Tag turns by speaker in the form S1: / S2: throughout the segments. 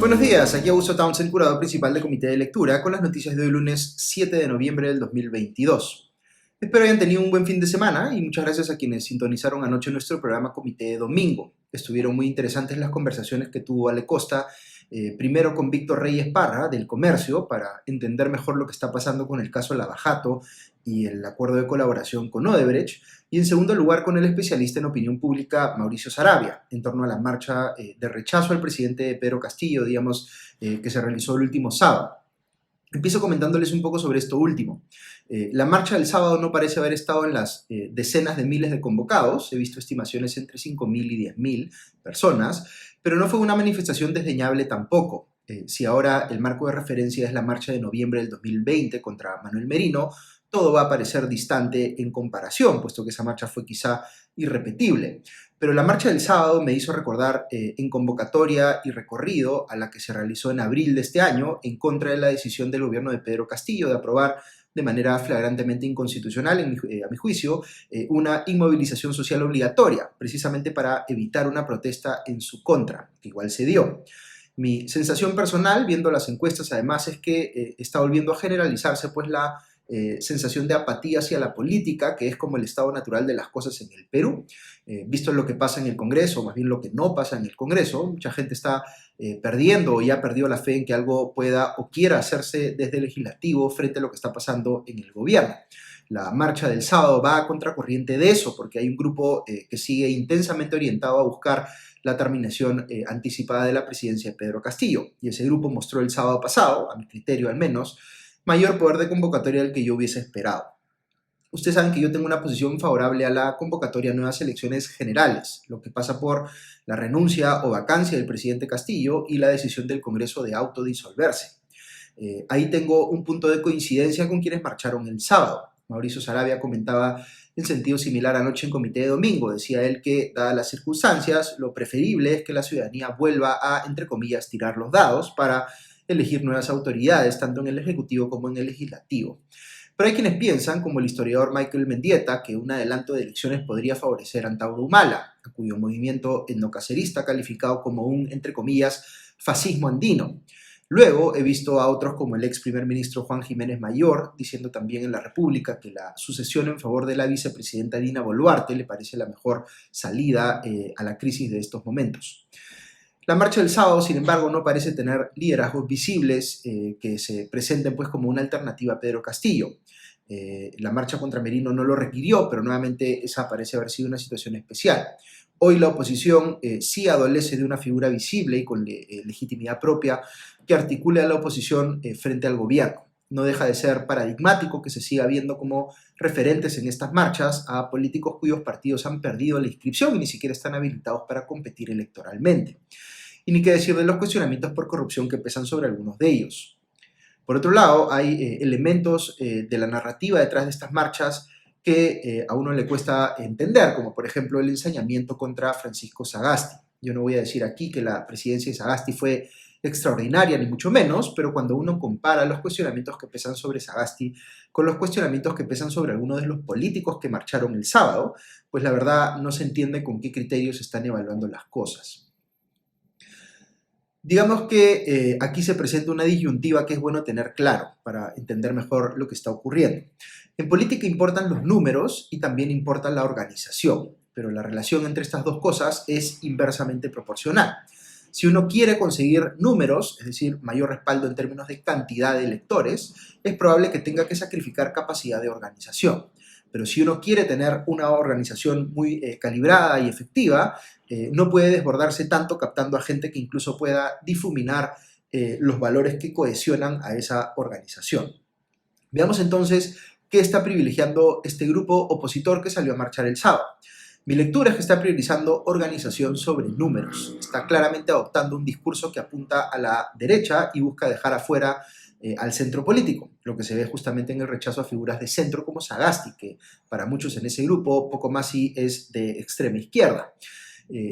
S1: Buenos días, aquí Augusto Townsend, curador principal del Comité de Lectura, con las noticias de hoy lunes 7 de noviembre del 2022. Espero hayan tenido un buen fin de semana y muchas gracias a quienes sintonizaron anoche nuestro programa Comité de Domingo. Estuvieron muy interesantes las conversaciones que tuvo Ale Costa, primero con Víctor Reyes Parra del Comercio, para entender mejor lo que está pasando con el caso Lavajato y el acuerdo de colaboración con Odebrecht, y en segundo lugar con el especialista en opinión pública Mauricio Saravia, en torno a la marcha de rechazo al presidente Pedro Castillo, que se realizó el último sábado. Empiezo comentándoles un poco sobre esto último. La marcha del sábado no parece haber estado en las decenas de miles de convocados, he visto estimaciones entre 5.000 y 10.000 personas, pero no fue una manifestación desdeñable tampoco. Si ahora el marco de referencia es la marcha de noviembre del 2020 contra Manuel Merino, todo va a parecer distante en comparación, puesto que esa marcha fue quizá irrepetible. Pero la marcha del sábado me hizo recordar en convocatoria y recorrido a la que se realizó en abril de este año en contra de la decisión del gobierno de Pedro Castillo de aprobar de manera flagrantemente inconstitucional, a mi juicio, una inmovilización social obligatoria, precisamente para evitar una protesta en su contra, que igual se dio. Mi sensación personal, viendo las encuestas además, es que está volviendo a generalizarse pues la sensación de apatía hacia la política, que es como el estado natural de las cosas en el Perú. Visto lo que pasa en el Congreso, más bien lo que no pasa en el Congreso, mucha gente está perdiendo o ya perdió la fe en que algo pueda o quiera hacerse desde el legislativo frente a lo que está pasando en el gobierno. La marcha del sábado va a contracorriente de eso, porque hay un grupo que sigue intensamente orientado a buscar la terminación anticipada de la presidencia de Pedro Castillo, y ese grupo mostró el sábado pasado, a mi criterio al menos, mayor poder de convocatoria del que yo hubiese esperado. Ustedes saben que yo tengo una posición favorable a la convocatoria a nuevas elecciones generales, lo que pasa por la renuncia o vacancia del presidente Castillo y la decisión del Congreso de autodisolverse. Ahí tengo un punto de coincidencia con quienes marcharon el sábado. Mauricio Saravia comentaba en sentido similar anoche en Comité de Domingo. Decía él que, dadas las circunstancias, lo preferible es que la ciudadanía vuelva a, entre comillas, tirar los dados para elegir nuevas autoridades, tanto en el Ejecutivo como en el Legislativo. Pero hay quienes piensan, como el historiador Michael Mendieta, que un adelanto de elecciones podría favorecer a Antauro Humala, a cuyo movimiento etnocacerista ha calificado como un, entre comillas, fascismo andino. Luego he visto a otros como el ex primer ministro Juan Jiménez Mayor, diciendo también en La República que la sucesión en favor de la vicepresidenta Dina Boluarte le parece la mejor salida a la crisis de estos momentos. La marcha del sábado, sin embargo, no parece tener liderazgos visibles que se presenten pues, como una alternativa a Pedro Castillo. La marcha contra Merino no lo requirió, pero nuevamente esa parece haber sido una situación especial. Hoy la oposición sí adolece de una figura visible y con legitimidad propia que articule a la oposición frente al gobierno. No deja de ser paradigmático que se siga viendo como referentes en estas marchas a políticos cuyos partidos han perdido la inscripción y ni siquiera están habilitados para competir electoralmente. Y ni qué decir de los cuestionamientos por corrupción que pesan sobre algunos de ellos. Por otro lado, hay elementos de la narrativa detrás de estas marchas que a uno le cuesta entender, como por ejemplo el ensañamiento contra Francisco Sagasti. Yo no voy a decir aquí que la presidencia de Sagasti fue extraordinaria, ni mucho menos, pero cuando uno compara los cuestionamientos que pesan sobre Sagasti con los cuestionamientos que pesan sobre algunos de los políticos que marcharon el sábado, pues la verdad no se entiende con qué criterios se están evaluando las cosas. Digamos que aquí se presenta una disyuntiva que es bueno tener claro para entender mejor lo que está ocurriendo. En política importan los números y también importa la organización, pero la relación entre estas dos cosas es inversamente proporcional. Si uno quiere conseguir números, es decir, mayor respaldo en términos de cantidad de electores, es probable que tenga que sacrificar capacidad de organización. Pero si uno quiere tener una organización muy calibrada y efectiva, no puede desbordarse tanto captando a gente que incluso pueda difuminar los valores que cohesionan a esa organización. Veamos entonces qué está privilegiando este grupo opositor que salió a marchar el sábado. Mi lectura es que está priorizando organización sobre números. Está claramente adoptando un discurso que apunta a la derecha y busca dejar afuera al centro político, lo que se ve justamente en el rechazo a figuras de centro como Sagasti, que para muchos en ese grupo poco más sí es de extrema izquierda.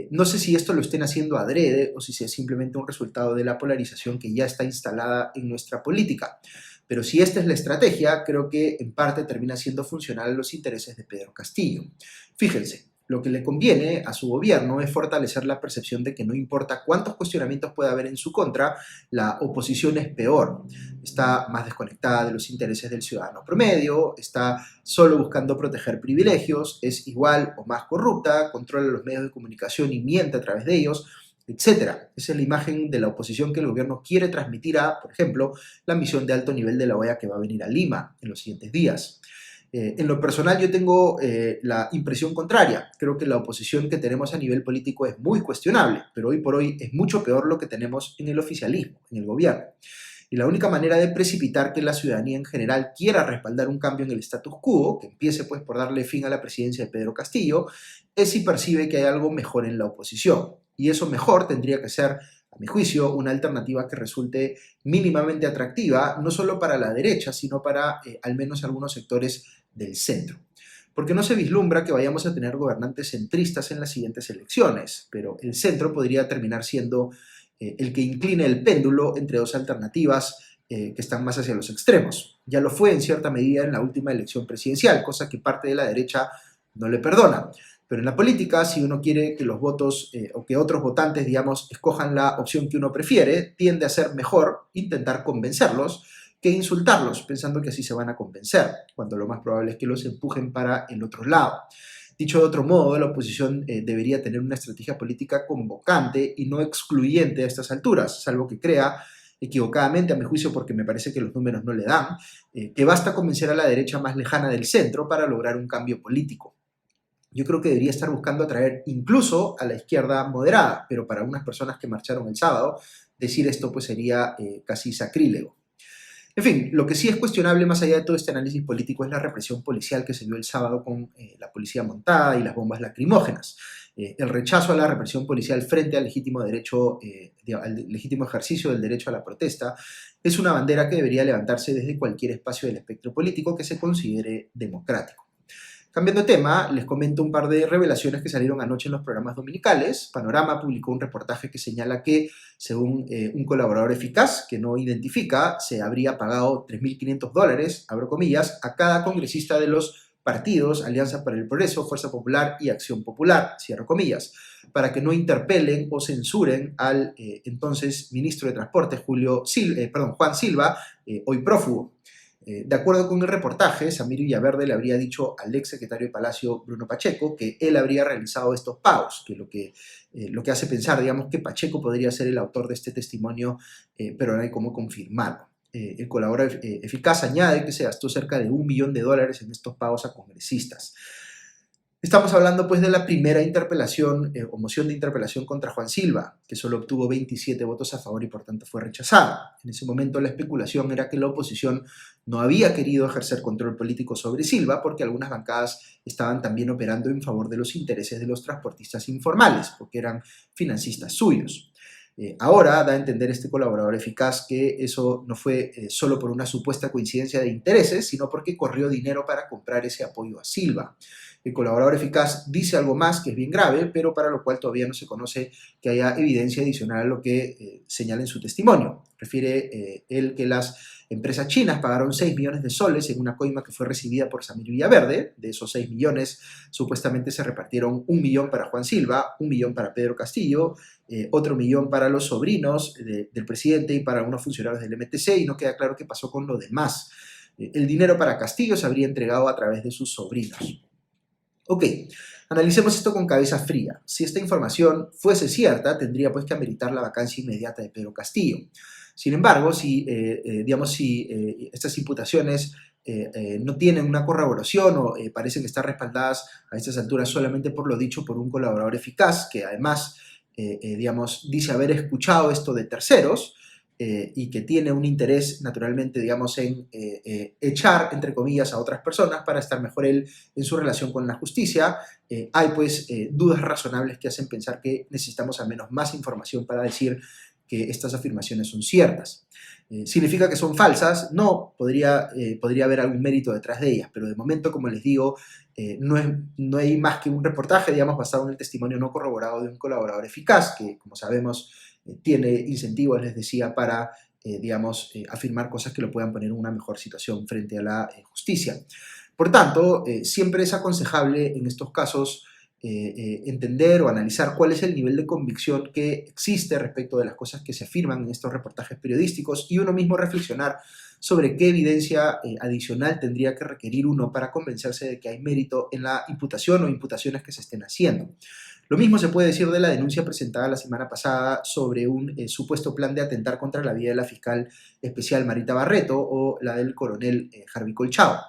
S1: No sé si esto lo estén haciendo adrede o si es simplemente un resultado de la polarización que ya está instalada en nuestra política. Pero si esta es la estrategia, creo que en parte termina siendo funcional a los intereses de Pedro Castillo. Fíjense, Lo que le conviene a su gobierno es fortalecer la percepción de que no importa cuántos cuestionamientos pueda haber en su contra, la oposición es peor. Está más desconectada de los intereses del ciudadano promedio, está solo buscando proteger privilegios, es igual o más corrupta, controla los medios de comunicación y miente a través de ellos, etcétera. Esa es la imagen de la oposición que el gobierno quiere transmitir a, por ejemplo, la misión de alto nivel de la OEA que va a venir a Lima en los siguientes días. En lo personal yo tengo la impresión contraria. Creo que la oposición que tenemos a nivel político es muy cuestionable, pero hoy por hoy es mucho peor lo que tenemos en el oficialismo, en el gobierno. Y la única manera de precipitar que la ciudadanía en general quiera respaldar un cambio en el status quo, que empiece pues por darle fin a la presidencia de Pedro Castillo, es si percibe que hay algo mejor en la oposición. Y eso mejor tendría que ser, a mi juicio, una alternativa que resulte mínimamente atractiva, no solo para la derecha, sino para al menos algunos sectores del centro. Porque no se vislumbra que vayamos a tener gobernantes centristas en las siguientes elecciones, pero el centro podría terminar siendo el que incline el péndulo entre dos alternativas que están más hacia los extremos. Ya lo fue en cierta medida en la última elección presidencial, cosa que parte de la derecha no le perdona. Pero en la política, si uno quiere que los votos o que otros votantes, digamos, escojan la opción que uno prefiere, tiende a ser mejor intentar convencerlos que insultarlos, pensando que así se van a convencer, cuando lo más probable es que los empujen para el otro lado. Dicho de otro modo, la oposición debería tener una estrategia política convocante y no excluyente a estas alturas, salvo que crea, equivocadamente a mi juicio porque me parece que los números no le dan, que basta convencer a la derecha más lejana del centro para lograr un cambio político. Yo creo que debería estar buscando atraer incluso a la izquierda moderada, pero para unas personas que marcharon el sábado, decir esto pues sería casi sacrílego. En fin, lo que sí es cuestionable más allá de todo este análisis político es la represión policial que se vio el sábado con la policía montada y las bombas lacrimógenas. El rechazo a la represión policial frente al legítimo derecho, al legítimo ejercicio del derecho a la protesta es una bandera que debería levantarse desde cualquier espacio del espectro político que se considere democrático. Cambiando de tema, les comento un par de revelaciones que salieron anoche en los programas dominicales. Panorama publicó un reportaje que señala que, según un colaborador eficaz que no identifica, se habría pagado $3.500, abro comillas, a cada congresista de los partidos Alianza para el Progreso, Fuerza Popular y Acción Popular, cierro comillas, para que no interpelen o censuren al entonces ministro de Transporte, Juan Silva, hoy prófugo. De acuerdo con el reportaje, Samir Villaverde le habría dicho al ex secretario de Palacio, Bruno Pacheco, que él habría realizado estos pagos, lo que hace pensar, digamos, que Pacheco podría ser el autor de este testimonio, pero no hay cómo confirmarlo. El colaborador eficaz añade que se gastó cerca de $1 millón en estos pagos a congresistas. Estamos hablando pues de la primera interpelación o moción de interpelación contra Juan Silva, que solo obtuvo 27 votos a favor y por tanto fue rechazada. En ese momento la especulación era que la oposición no había querido ejercer control político sobre Silva porque algunas bancadas estaban también operando en favor de los intereses de los transportistas informales, porque eran financistas suyos. Ahora da a entender este colaborador eficaz que eso no fue solo por una supuesta coincidencia de intereses, sino porque corrió dinero para comprar ese apoyo a Silva. El colaborador eficaz dice algo más que es bien grave, pero para lo cual todavía no se conoce que haya evidencia adicional a lo que señala en su testimonio. Refiere él que las empresas chinas pagaron 6 millones de soles en una coima que fue recibida por Samir Villaverde. De esos 6 millones, supuestamente se repartieron 1 millón para Juan Silva, 1 millón para Pedro Castillo, otro millón para los sobrinos del presidente y para unos funcionarios del MTC, y no queda claro qué pasó con lo demás. El dinero para Castillo se habría entregado a través de sus sobrinos. Ok, analicemos esto con cabeza fría. Si esta información fuese cierta, tendría pues que ameritar la vacancia inmediata de Pedro Castillo. Sin embargo, si estas imputaciones no tienen una corroboración o parecen estar respaldadas a estas alturas solamente por lo dicho por un colaborador eficaz, que además, dice haber escuchado esto de terceros, y que tiene un interés, naturalmente, digamos, en echar, entre comillas, a otras personas para estar mejor él en su relación con la justicia, hay, pues, dudas razonables que hacen pensar que necesitamos al menos más información para decir que estas afirmaciones son ciertas. ¿Significa que son falsas? No, podría haber algún mérito detrás de ellas, pero de momento, como les digo, no hay más que un reportaje, digamos, basado en el testimonio no corroborado de un colaborador eficaz, que, como sabemos, tiene incentivos, les decía, para, afirmar cosas que lo puedan poner en una mejor situación frente a la justicia. Por tanto, siempre es aconsejable en estos casos entender o analizar cuál es el nivel de convicción que existe respecto de las cosas que se afirman en estos reportajes periodísticos y uno mismo reflexionar sobre qué evidencia adicional tendría que requerir uno para convencerse de que hay mérito en la imputación o imputaciones que se estén haciendo. Lo mismo se puede decir de la denuncia presentada la semana pasada sobre un supuesto plan de atentar contra la vida de la fiscal especial Marita Barreto o la del coronel Harvey Colchado.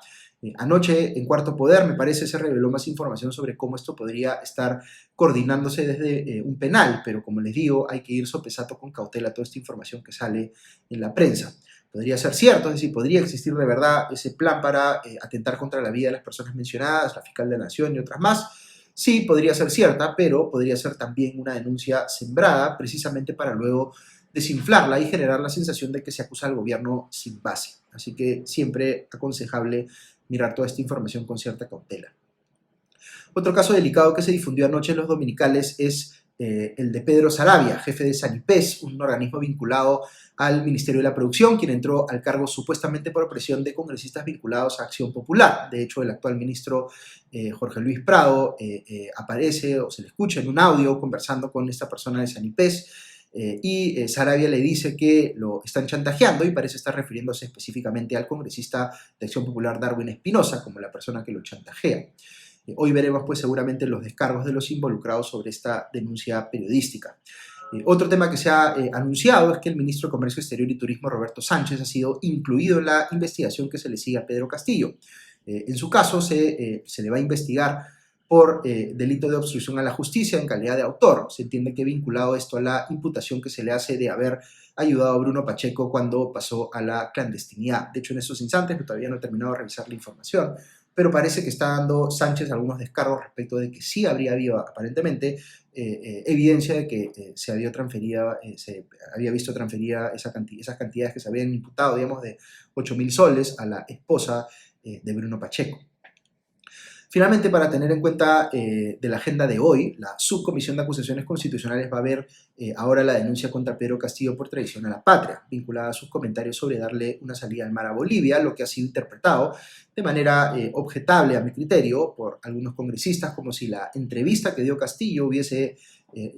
S1: Anoche, en Cuarto Poder, me parece, se reveló más información sobre cómo esto podría estar coordinándose desde un penal, pero como les digo, hay que ir sopesando con cautela toda esta información que sale en la prensa. Podría ser cierto, es decir, podría existir de verdad ese plan para atentar contra la vida de las personas mencionadas, la fiscal de la Nación y otras más. Sí, podría ser cierta, pero podría ser también una denuncia sembrada precisamente para luego desinflarla y generar la sensación de que se acusa al gobierno sin base. Así que siempre aconsejable mirar toda esta información con cierta cautela. Otro caso delicado que se difundió anoche en los dominicales es el de Pedro Saravia, jefe de Sanipes, un organismo vinculado al Ministerio de la Producción, quien entró al cargo supuestamente por presión de congresistas vinculados a Acción Popular. De hecho, el actual ministro Jorge Luis Prado aparece o se le escucha en un audio conversando con esta persona de Sanipes y Saravia le dice que lo están chantajeando y parece estar refiriéndose específicamente al congresista de Acción Popular Darwin Espinosa como la persona que lo chantajea. Hoy veremos pues seguramente los descargos de los involucrados sobre esta denuncia periodística. Otro tema que se ha anunciado es que el ministro de Comercio Exterior y Turismo, Roberto Sánchez, ha sido incluido en la investigación que se le sigue a Pedro Castillo. En su caso se le va a investigar por delito de obstrucción a la justicia en calidad de autor. Se entiende que vinculado esto a la imputación que se le hace de haber ayudado a Bruno Pacheco cuando pasó a la clandestinidad. De hecho, en estos instantes, todavía no he terminado de revisar la información, pero parece que está dando Sánchez algunos descargos respecto de que sí habría habido aparentemente evidencia de que se había visto transferida esas cantidades que se habían imputado, digamos, de 8.000 soles a la esposa de Bruno Pacheco. Finalmente, para tener en cuenta de la agenda de hoy, la Subcomisión de Acusaciones Constitucionales va a ver ahora la denuncia contra Pedro Castillo por traición a la patria, vinculada a sus comentarios sobre darle una salida al mar a Bolivia, lo que ha sido interpretado de manera objetable a mi criterio por algunos congresistas, como si la entrevista que dio Castillo hubiese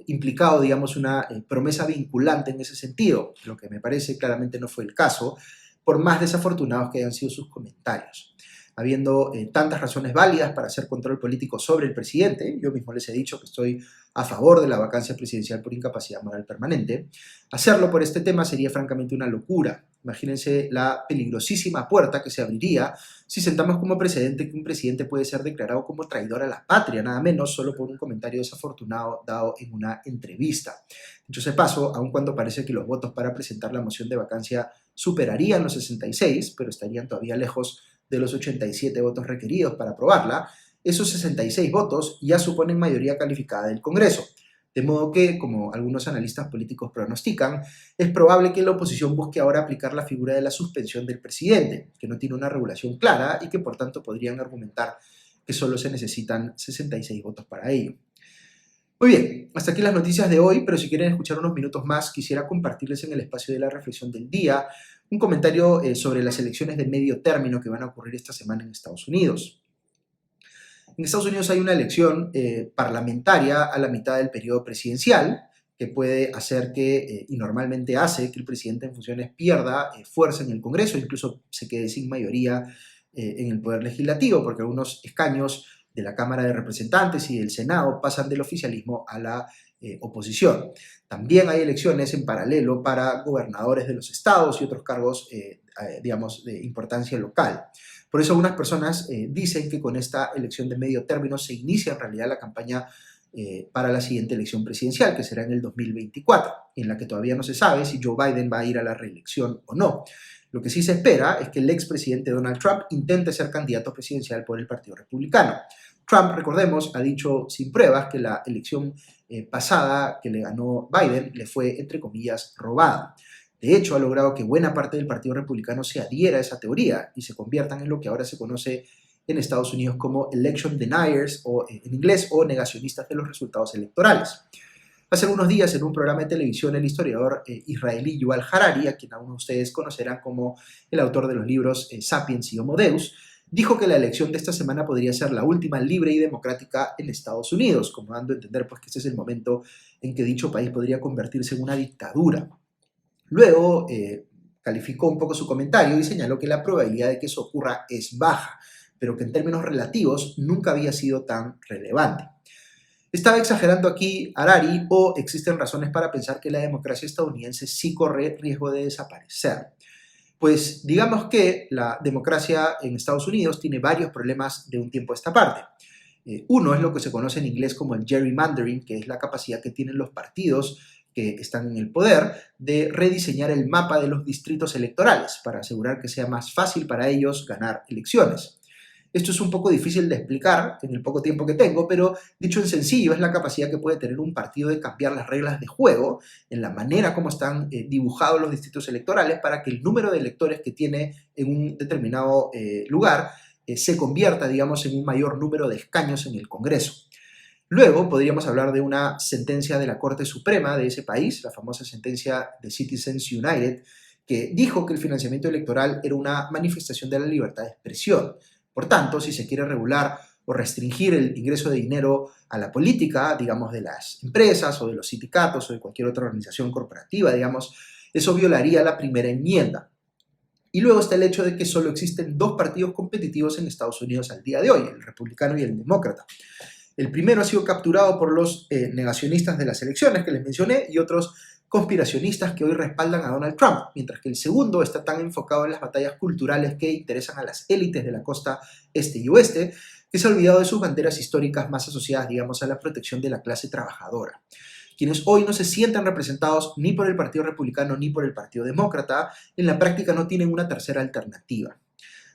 S1: implicado, digamos, una promesa vinculante en ese sentido, lo que me parece claramente no fue el caso, por más desafortunados que hayan sido sus comentarios. Habiendo tantas razones válidas para hacer control político sobre el presidente, yo mismo les he dicho que estoy a favor de la vacancia presidencial por incapacidad moral permanente, hacerlo por este tema sería francamente una locura. Imagínense la peligrosísima puerta que se abriría si sentamos como precedente que un presidente puede ser declarado como traidor a la patria, nada menos solo por un comentario desafortunado dado en una entrevista. Dicho sea de paso, aun cuando parece que los votos para presentar la moción de vacancia superarían los 66, pero estarían todavía lejos de los 87 votos requeridos para aprobarla, esos 66 votos ya suponen mayoría calificada del Congreso. De modo que, como algunos analistas políticos pronostican, es probable que la oposición busque ahora aplicar la figura de la suspensión del presidente, que no tiene una regulación clara y que por tanto podrían argumentar que solo se necesitan 66 votos para ello. Muy bien, hasta aquí las noticias de hoy, pero si quieren escuchar unos minutos más, quisiera compartirles en el espacio de la reflexión del día un comentario sobre las elecciones de medio término que van a ocurrir esta semana en Estados Unidos. En Estados Unidos hay una elección parlamentaria a la mitad del periodo presidencial que puede hacer que, y normalmente hace, que el presidente en funciones pierda fuerza en el Congreso, incluso se quede sin mayoría en el Poder Legislativo, porque algunos escaños de la Cámara de Representantes y del Senado pasan del oficialismo a la oposición. También hay elecciones en paralelo para gobernadores de los estados y otros cargos, digamos, de importancia local. Por eso algunas personas dicen que con esta elección de medio término se inicia en realidad la campaña para la siguiente elección presidencial, que será en el 2024, en la que todavía no se sabe si Joe Biden va a ir a la reelección o no. Lo que sí se espera es que el expresidente Donald Trump intente ser candidato presidencial por el Partido Republicano. Trump, recordemos, ha dicho sin pruebas que la elección pasada que le ganó Biden le fue, entre comillas, robada. De hecho, ha logrado que buena parte del Partido Republicano se adhiera a esa teoría y se conviertan en lo que ahora se conoce en Estados Unidos como election deniers, o en inglés, o negacionistas de los resultados electorales. Hace unos días, en un programa de televisión, el historiador israelí Yuval Harari, a quien algunos de ustedes conocerán como el autor de los libros Sapiens y Homo Deus, dijo que la elección de esta semana podría ser la última libre y democrática en Estados Unidos, como dando a entender pues, que este es el momento en que dicho país podría convertirse en una dictadura. Luego calificó un poco su comentario y señaló que la probabilidad de que eso ocurra es baja, pero que en términos relativos nunca había sido tan relevante. ¿Estaba exagerando aquí Harari o existen razones para pensar que la democracia estadounidense sí corre riesgo de desaparecer? Pues digamos que la democracia en Estados Unidos tiene varios problemas de un tiempo a esta parte. Uno es lo que se conoce en inglés como el gerrymandering, que es la capacidad que tienen los partidos que están en el poder de rediseñar el mapa de los distritos electorales para asegurar que sea más fácil para ellos ganar elecciones. Esto es un poco difícil de explicar en el poco tiempo que tengo, pero dicho en sencillo, es la capacidad que puede tener un partido de cambiar las reglas de juego en la manera como están dibujados los distritos electorales para que el número de electores que tiene en un determinado lugar se convierta, digamos, en un mayor número de escaños en el Congreso. Luego podríamos hablar de una sentencia de la Corte Suprema de ese país, la famosa sentencia de Citizens United, que dijo que el financiamiento electoral era una manifestación de la libertad de expresión. Por tanto, si se quiere regular o restringir el ingreso de dinero a la política, digamos, de las empresas o de los sindicatos o de cualquier otra organización corporativa, digamos, eso violaría la primera enmienda. Y luego está el hecho de que solo existen dos partidos competitivos en Estados Unidos al día de hoy, el republicano y el demócrata. El primero ha sido capturado por los negacionistas de las elecciones que les mencioné y otros conspiracionistas que hoy respaldan a Donald Trump, mientras que el segundo está tan enfocado en las batallas culturales que interesan a las élites de la costa este y oeste, que se ha olvidado de sus banderas históricas más asociadas, digamos, a la protección de la clase trabajadora. Quienes hoy no se sientan representados ni por el Partido Republicano ni por el Partido Demócrata, en la práctica no tienen una tercera alternativa.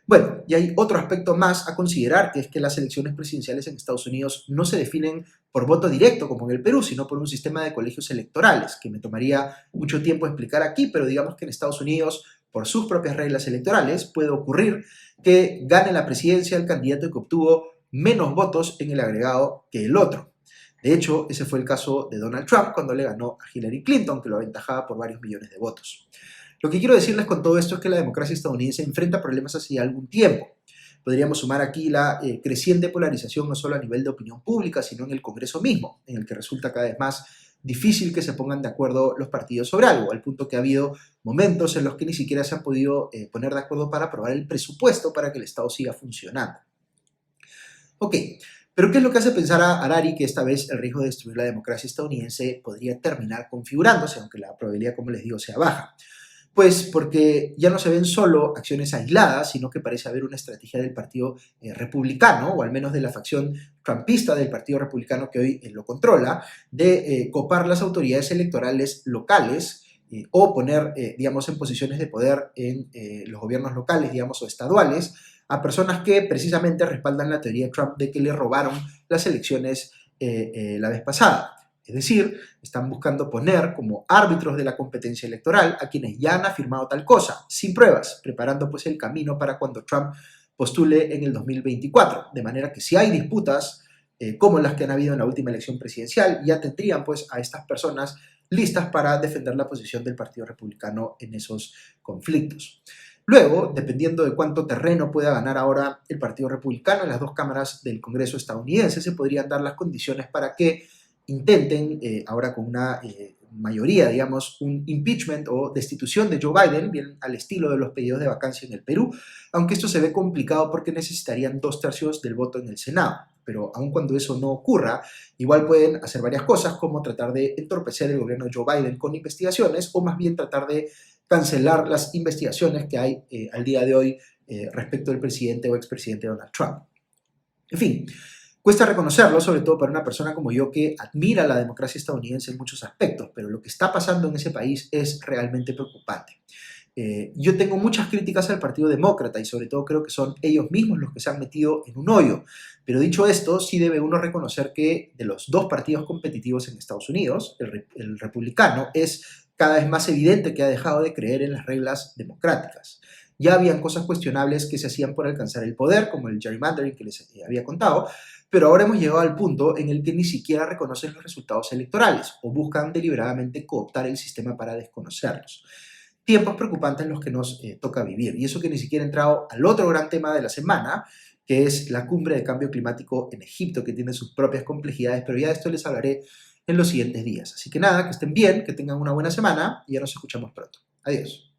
S1: Bueno, y hay otro aspecto más a considerar, que es que las elecciones presidenciales en Estados Unidos no se definen por voto directo como en el Perú, sino por un sistema de colegios electorales, que me tomaría mucho tiempo explicar aquí, pero digamos que en Estados Unidos, por sus propias reglas electorales, puede ocurrir que gane la presidencia el candidato que obtuvo menos votos en el agregado que el otro. De hecho, ese fue el caso de Donald Trump cuando le ganó a Hillary Clinton, que lo aventajaba por varios millones de votos. Lo que quiero decirles con todo esto es que la democracia estadounidense enfrenta problemas hace algún tiempo. Podríamos sumar aquí la creciente polarización no solo a nivel de opinión pública, sino en el Congreso mismo, en el que resulta cada vez más difícil que se pongan de acuerdo los partidos sobre algo, al punto que ha habido momentos en los que ni siquiera se han podido poner de acuerdo para aprobar el presupuesto para que el Estado siga funcionando. Ok, pero ¿qué es lo que hace pensar a Harari que esta vez el riesgo de destruir la democracia estadounidense podría terminar configurándose, aunque la probabilidad, como les digo, sea baja? Pues porque ya no se ven solo acciones aisladas, sino que parece haber una estrategia del Partido Republicano, o al menos de la facción trumpista del Partido Republicano que hoy lo controla, de copar las autoridades electorales locales o poner, digamos, en posiciones de poder en los gobiernos locales, digamos, o estaduales, a personas que precisamente respaldan la teoría de Trump de que le robaron las elecciones la vez pasada. Es decir, están buscando poner como árbitros de la competencia electoral a quienes ya han afirmado tal cosa, sin pruebas, preparando pues el camino para cuando Trump postule en el 2024. De manera que si hay disputas como las que han habido en la última elección presidencial, ya tendrían pues a estas personas listas para defender la posición del Partido Republicano en esos conflictos. Luego, dependiendo de cuánto terreno pueda ganar ahora el Partido Republicano en las dos cámaras del Congreso estadounidense, se podrían dar las condiciones para que intenten, ahora con una mayoría, digamos, un impeachment o destitución de Joe Biden, bien al estilo de los pedidos de vacancia en el Perú, aunque esto se ve complicado porque necesitarían 2/3 del voto en el Senado. Pero aun cuando eso no ocurra, igual pueden hacer varias cosas, como tratar de entorpecer el gobierno de Joe Biden con investigaciones, o más bien tratar de cancelar las investigaciones que hay al día de hoy respecto del presidente o expresidente Donald Trump. En fin, cuesta reconocerlo, sobre todo para una persona como yo que admira la democracia estadounidense en muchos aspectos, pero lo que está pasando en ese país es realmente preocupante. Yo tengo muchas críticas al Partido Demócrata y sobre todo creo que son ellos mismos los que se han metido en un hoyo. Pero dicho esto, sí debe uno reconocer que de los dos partidos competitivos en Estados Unidos, el republicano es cada vez más evidente que ha dejado de creer en las reglas democráticas. Ya habían cosas cuestionables que se hacían por alcanzar el poder, como el gerrymandering que les había contado, pero ahora hemos llegado al punto en el que ni siquiera reconocen los resultados electorales o buscan deliberadamente cooptar el sistema para desconocerlos. tiempos preocupantes los que nos toca vivir. Y eso que ni siquiera he entrado al otro gran tema de la semana, que es la cumbre de cambio climático en Egipto, que tiene sus propias complejidades, pero ya de esto les hablaré en los siguientes días. Así que nada, que estén bien, que tengan una buena semana y ya nos escuchamos pronto. Adiós.